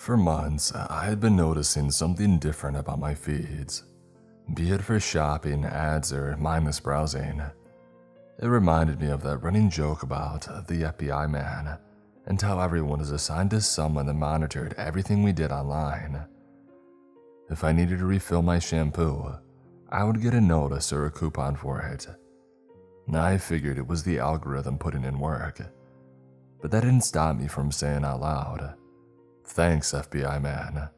For months, I had been noticing something different about my feeds, be it for shopping, ads, or mindless browsing. It reminded me of that running joke about the FBI man and how everyone is assigned to someone that monitored everything we did online. If I needed to refill my shampoo, I would get a notice or a coupon for it. I figured it was the algorithm putting in work, but that didn't stop me from saying out loud, "Thanks, FBI man."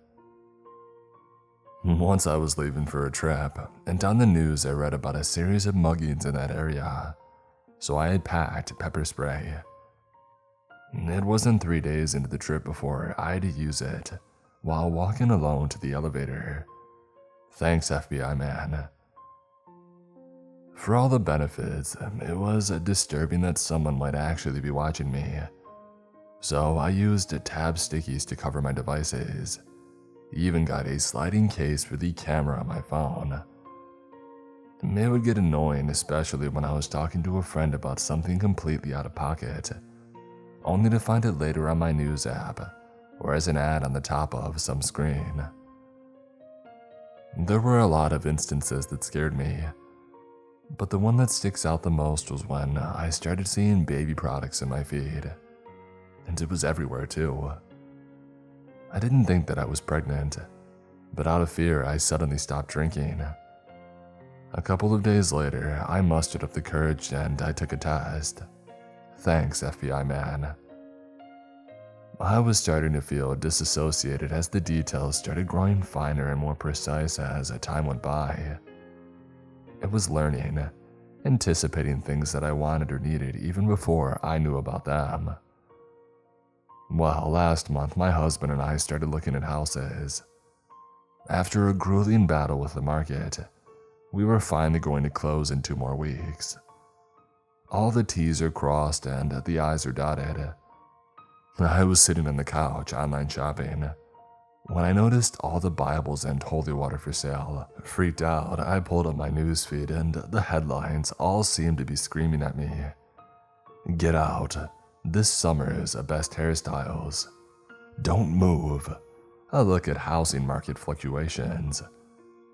Once I was leaving for a trip, and on the news I read about a series of muggings in that area, so I had packed pepper spray. It wasn't 3 days into the trip before I had to use it while walking alone to the elevator. Thanks, FBI man. For all the benefits, it was disturbing that someone might actually be watching me. So I used tab stickies to cover my devices. Even got a sliding case for the camera on my phone. It would get annoying, especially when I was talking to a friend about something completely out of pocket, only to find it later on my news app or as an ad on the top of some screen. There were a lot of instances that scared me, but the one that sticks out the most was when I started seeing baby products in my feed. And it was everywhere too. I didn't think that I was pregnant, but out of fear I suddenly stopped drinking. A couple of days later, I mustered up the courage and I took a test. Thanks, FBI man. I was starting to feel disassociated as the details started growing finer and more precise as time went by. It was learning, anticipating things that I wanted or needed even before I knew about them. Well, last month my husband and I started looking at houses. After a grueling battle with the market, we were finally going to close in 2 more weeks. All the T's are crossed and the I's are dotted. I was sitting on the couch online shopping when I noticed all the Bibles and holy water for sale. Freaked out, I pulled up my newsfeed and the headlines all seemed to be screaming at me. Get out. This summer's best hairstyles. Don't move. A look at housing market fluctuations.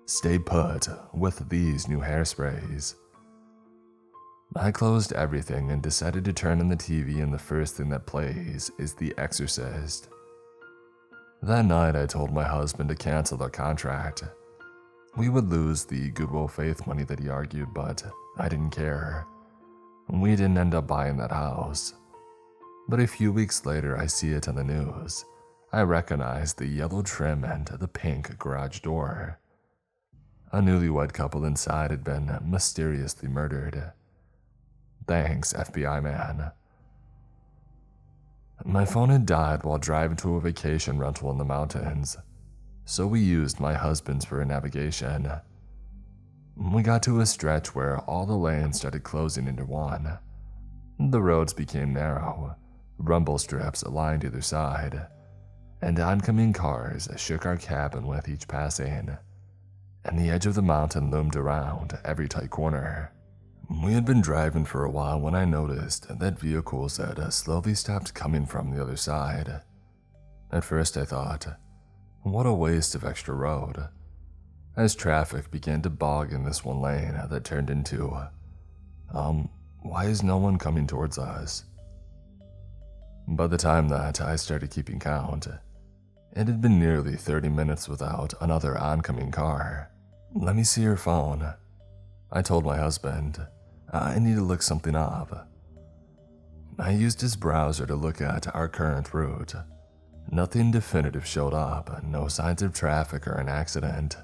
Stay put with these new hairsprays. I closed everything and decided to turn on the TV, and the first thing that plays is The Exorcist. That night I told my husband to cancel our contract. We would lose the goodwill faith money that he argued, but I didn't care. We didn't end up buying that house. But a few weeks later I see it on the news. I recognize the yellow trim and the pink garage door. A newlywed couple inside had been mysteriously murdered. Thanks, FBI man. My phone had died while driving to a vacation rental in the mountains, so we used my husband's for navigation. We got to a stretch where all the lanes started closing into one. The roads became narrow, rumble strips lined either side, and oncoming cars shook our cabin with each passing, and the edge of the mountain loomed around every tight corner. We had been driving for a while when I noticed that vehicles had slowly stopped coming from the other side. At first I thought, what a waste of extra road, as traffic began to bog in this one lane that turned into, why is no one coming towards us? By the time that I started keeping count, it had been nearly 30 minutes without another oncoming car. Let me see your phone, I told my husband. I need to look something up. I used his browser to look at our current route. Nothing definitive showed up, no signs of traffic or an accident,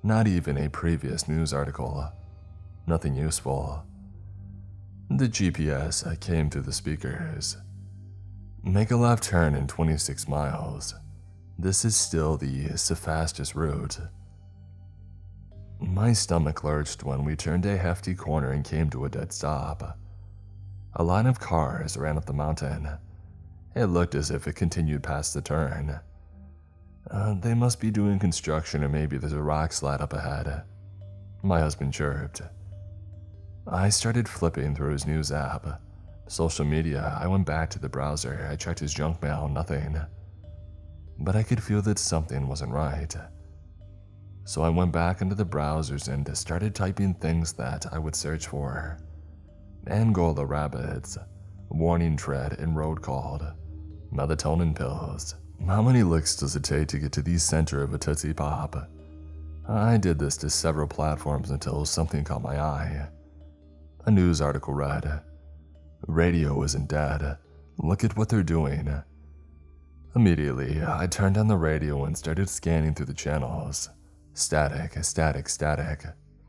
not even a previous news article. Nothing useful. The GPS came through the speakers. Make a left turn in 26 miles. This is still the fastest route. My stomach lurched when we turned a hefty corner and came to a dead stop. A line of cars ran up the mountain. It looked as if it continued past the turn. They must be doing construction, or maybe there's a rock slide up ahead, my husband chirped. I started flipping through his news app. Social media, I went back to the browser. I checked his junk mail, nothing. but I could feel that something wasn't right. So I went back into the browsers and started typing things that I would search for. Angola rabbits, warning tread and road called, melatonin pills. How many licks does it take to get to the center of a Tootsie Pop? I did this to several platforms until something caught my eye. A news article read, "Radio isn't dead. Look at what they're doing." Immediately, I turned on the radio and started scanning through the channels. Static, static, static.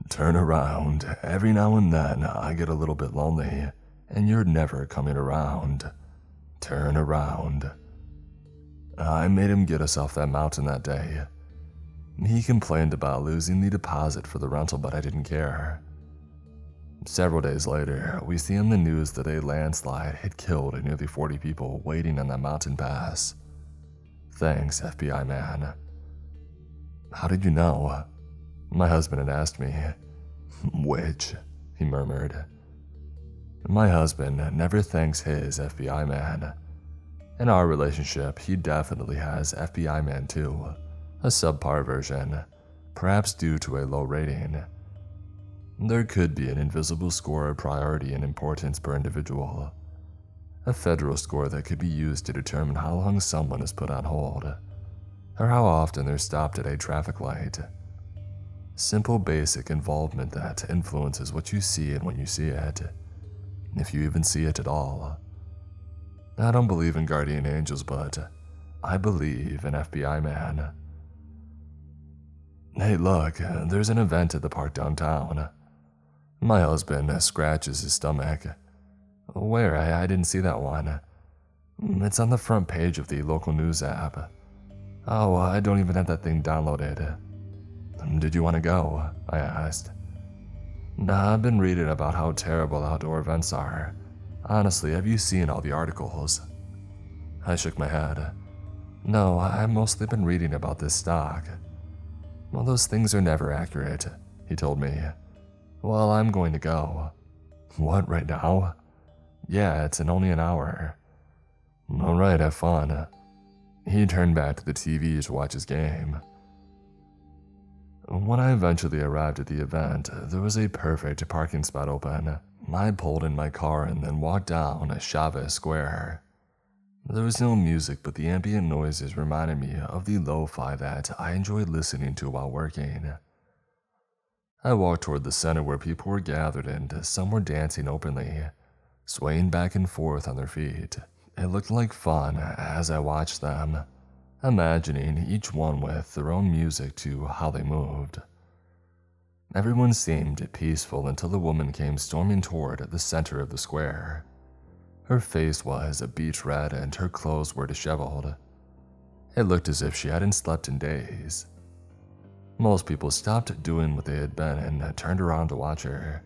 Turn around. Every now and then, I get a little bit lonely, and you're never coming around. Turn around. I made him get us off that mountain that day. He complained about losing the deposit for the rental, but I didn't care. Several days later, we see in the news that a landslide had killed nearly 40 people waiting on that mountain pass. Thanks, FBI man. How did you know? My husband had asked me. Which? He murmured. My husband never thanks his FBI man. In our relationship, he definitely has FBI man too. A subpar version, perhaps due to a low rating. There could be an invisible score of priority and importance per individual. A federal score that could be used to determine how long someone is put on hold, or how often they're stopped at a traffic light. Simple basic involvement that influences what you see and when you see it, if you even see it at all. I don't believe in guardian angels, but I believe in FBI man. Hey look, there's an event at the park downtown. My husband scratches his stomach. Where? I didn't see that one. It's on the front page of the local news app. Oh, I don't even have that thing downloaded. Did you want to go? I asked. Nah, I've been reading about how terrible outdoor events are. Honestly, have you seen all the articles? I shook my head. No, I've mostly been reading about this stock. Well, those things are never accurate, he told me. Well, I'm going to go. What, right now? Yeah, it's in only an hour. Alright, have fun. He turned back to the TV to watch his game. When I eventually arrived at the event, there was a perfect parking spot open. I pulled in my car and then walked down Chavez Square. There was no music, but the ambient noises reminded me of the lo-fi that I enjoyed listening to while working. I walked toward the center where people were gathered and some were dancing openly, swaying back and forth on their feet. It looked like fun as I watched them, imagining each one with their own music to how they moved. Everyone seemed peaceful until the woman came storming toward the center of the square. Her face was beach red and her clothes were disheveled. It looked as if she hadn't slept in days. Most people stopped doing what they had been and turned around to watch her.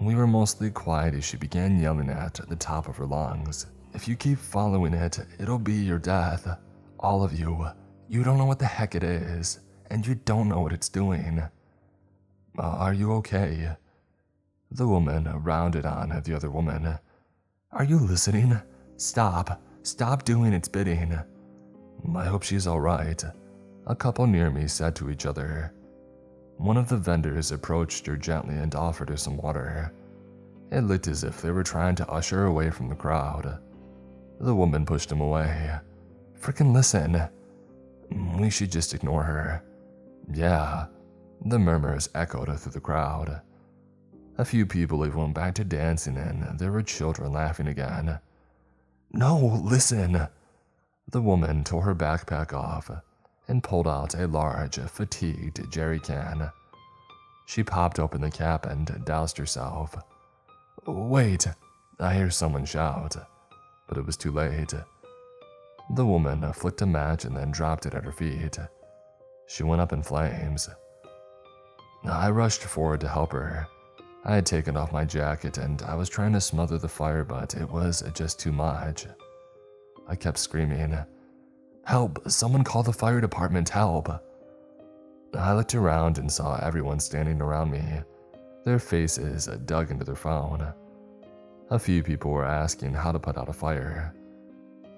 We were mostly quiet as she began yelling at the top of her lungs. If you keep following it, it'll be your death. All of you. You don't know what the heck it is, and you don't know what it's doing. Are you okay? The woman rounded on the other woman. Are you listening? Stop. Stop doing its bidding. I hope she's all right. A couple near me said to each other. One of the vendors approached her gently and offered her some water. It looked as if they were trying to usher her away from the crowd. The woman pushed him away. Frickin' listen. We should just ignore her. Yeah. The murmurs echoed through the crowd. A few people even went back to dancing and there were children laughing again. No, listen. The woman tore her backpack off and pulled out a large, fatigued jerry can. She popped open the cap and doused herself. Wait, I hear someone shout, but it was too late. The woman flicked a match and then dropped it at her feet. She went up in flames. I rushed forward to help her. I had taken off my jacket and I was trying to smother the fire, but it was just too much. I kept screaming, Help! Someone call the fire department, help! I looked around and saw everyone standing around me, their faces dug into their phone. A few people were asking how to put out a fire.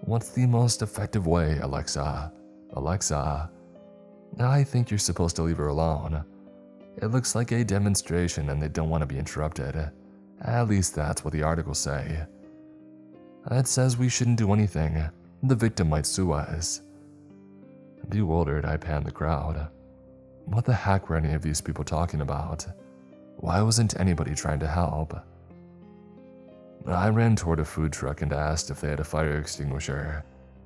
What's the most effective way, Alexa? Alexa, I think you're supposed to leave her alone. It looks like a demonstration and they don't want to be interrupted. At least that's what the articles say. It says we shouldn't do anything. The victim might sue us. Bewildered, I panned the crowd. What the heck were any of these people talking about? Why wasn't anybody trying to help? I ran toward a food truck and asked if they had a fire extinguisher,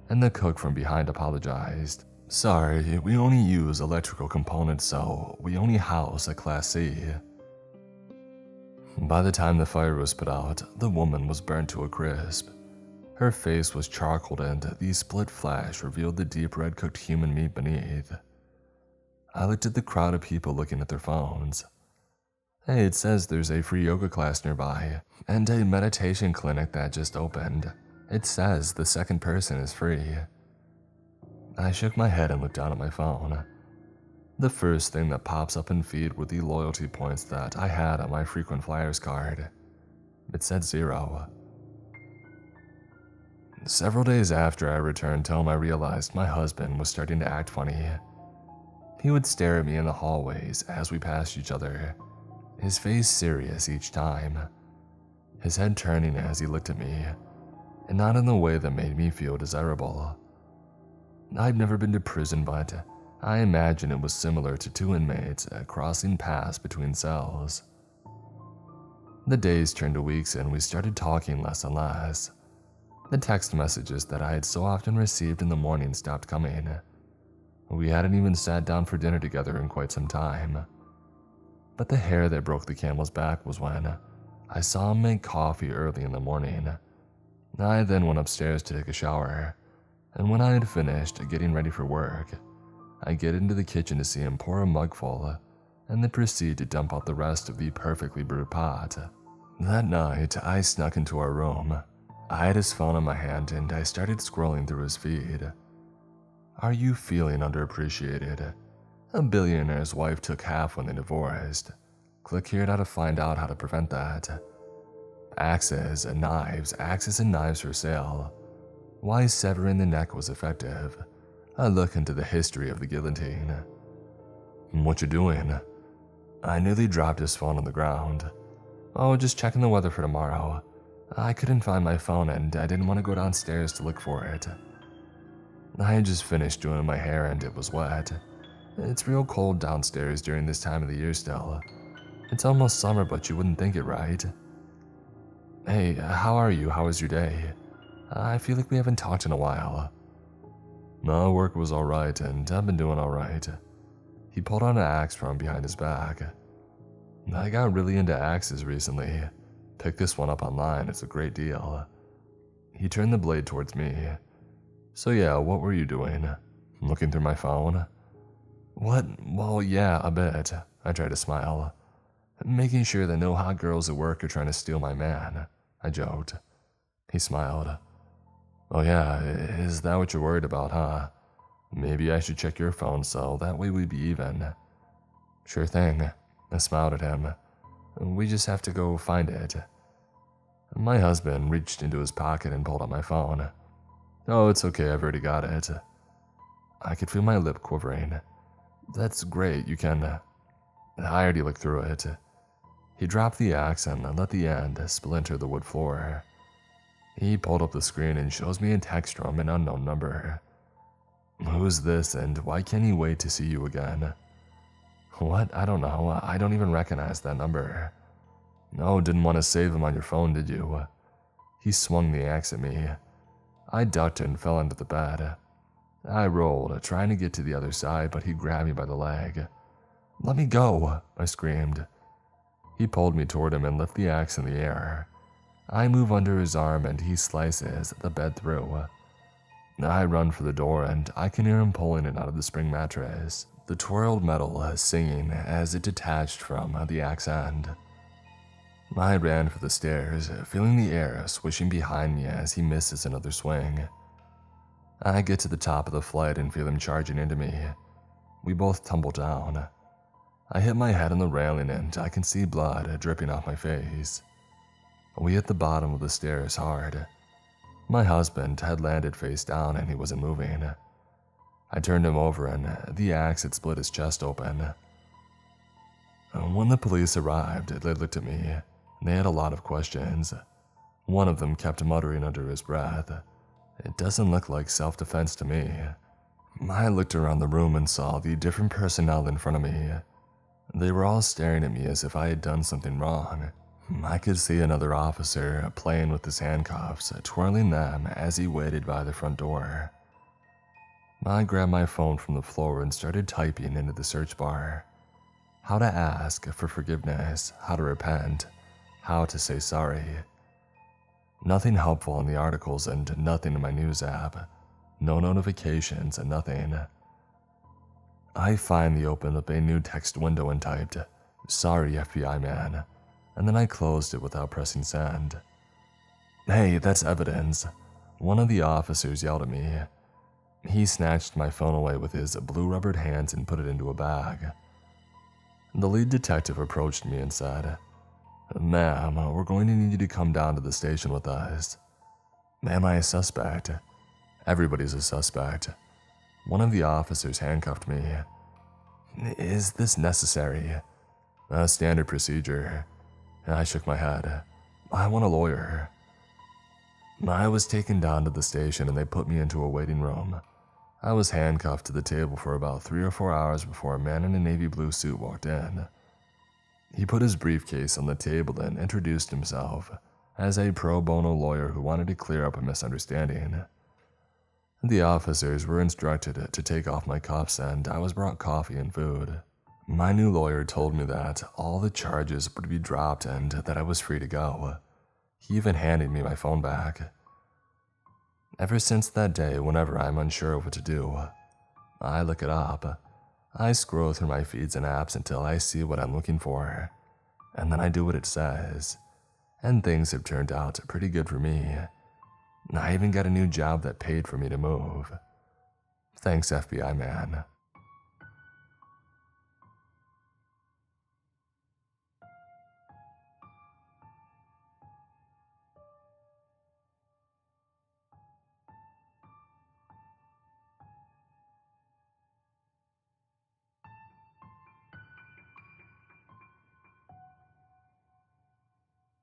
and the cook from behind apologized. Sorry, we only use electrical components, so we only house a Class C. By the time the fire was put out, the woman was burnt to a crisp. Her face was charcoaled and the split flesh revealed the deep red cooked human meat beneath. I looked at the crowd of people looking at their phones. Hey, it says there's a free yoga class nearby, and a meditation clinic that just opened. It says the second person is free. I shook my head and looked down at my phone. The first thing that pops up in feed were the loyalty points that I had on my frequent flyers card. It said 0. Several days after I returned home, I realized my husband was starting to act funny. He would stare at me in the hallways as we passed each other, his face serious each time, his head turning as he looked at me, and not in the way that made me feel desirable. I've never been to prison, but I imagine it was similar to two inmates crossing paths between cells. The days turned to weeks and we started talking less and less. The text messages that I had so often received in the morning stopped coming. We hadn't even sat down for dinner together in quite some time. But the hair that broke the camel's back was when I saw him make coffee early in the morning. I then went upstairs to take a shower, and when I had finished getting ready for work, I get into the kitchen to see him pour a mugful and then proceed to dump out the rest of the perfectly brewed pot. That night, I snuck into our room. I had his phone in my hand and I started scrolling through his feed. Are you feeling underappreciated? A billionaire's wife took half when they divorced. Click here now to find out how to prevent that. Axes and knives for sale. Why severing the neck was effective. A look into the history of the guillotine. What you doing? I nearly dropped his phone on the ground. Oh, just checking the weather for tomorrow. I couldn't find my phone and I didn't want to go downstairs to look for it. I had just finished doing my hair and it was wet. It's real cold downstairs during this time of the year still. It's almost summer, but you wouldn't think it, right? Hey, how are you? How was your day? I feel like we haven't talked in a while. No, work was alright and I've been doing alright. He pulled out an axe from behind his back. I got really into axes recently. Picked this one up online, it's a great deal. He turned the blade towards me. So yeah, what were you doing? Looking through my phone? What? Well, yeah, a bit. I tried to smile. Making sure that no hot girls at work are trying to steal my man, I joked. He smiled. Oh yeah, is that what you're worried about, huh? Maybe I should check your phone so that way we'd be even. Sure thing. I smiled at him. We just have to go find it. My husband reached into his pocket and pulled out my phone. Oh, it's okay, I've already got it. I could feel my lip quivering. That's great, you can... I already looked through it. He dropped the axe and let the end splinter the wood floor. He pulled up the screen and shows me a text from an unknown number. Who's this and why can't he wait to see you again? What? I don't know. I don't even recognize that number. No, didn't want to save him on your phone, did you? He swung the axe at me. I ducked and fell into the bed. I rolled, trying to get to the other side, but he grabbed me by the leg. Let me go, I screamed. He pulled me toward him and lifted the axe in the air. I move under his arm and he slices the bed through. I run for the door and I can hear him pulling it out of the spring mattress, the twirled metal singing as it detached from the axe end. I ran for the stairs, feeling the air swishing behind me as he misses another swing. I get to the top of the flight and feel him charging into me. We both tumble down. I hit my head on the railing and I can see blood dripping off my face. We hit the bottom of the stairs hard. My husband had landed face down and he wasn't moving. I turned him over and the axe had split his chest open. When the police arrived, they looked at me and they had a lot of questions. One of them kept muttering under his breath, "It doesn't look like self-defense to me." I looked around the room and saw the different personnel in front of me. They were all staring at me as if I had done something wrong. I could see another officer playing with his handcuffs, twirling them as he waited by the front door. I grabbed my phone from the floor and started typing into the search bar. How to ask for forgiveness, how to repent, how to say sorry. Nothing helpful in the articles and nothing in my news app. No notifications and nothing. I finally opened up a new text window and typed, "Sorry, FBI man," and then I closed it without pressing send. "Hey, that's evidence," one of the officers yelled at me. He snatched my phone away with his blue rubbered hands and put it into a bag. The lead detective approached me and said, "Ma'am, we're going to need you to come down to the station with us." "Am I a suspect?" "Everybody's a suspect." One of the officers handcuffed me. "Is this necessary?" "A standard procedure." I shook my head. "I want a lawyer." I was taken down to the station and they put me into a waiting room. I was handcuffed to the table for about 3 or 4 hours before a man in a navy blue suit walked in. He put his briefcase on the table and introduced himself as a pro bono lawyer who wanted to clear up a misunderstanding. The officers were instructed to take off my cuffs and I was brought coffee and food. My new lawyer told me that all the charges would be dropped and that I was free to go. He even handed me my phone back. Ever since that day, whenever I'm unsure of what to do, I look it up. I scroll through my feeds and apps until I see what I'm looking for, and then I do what it says. And things have turned out pretty good for me. I even got a new job that paid for me to move. Thanks, FBI man.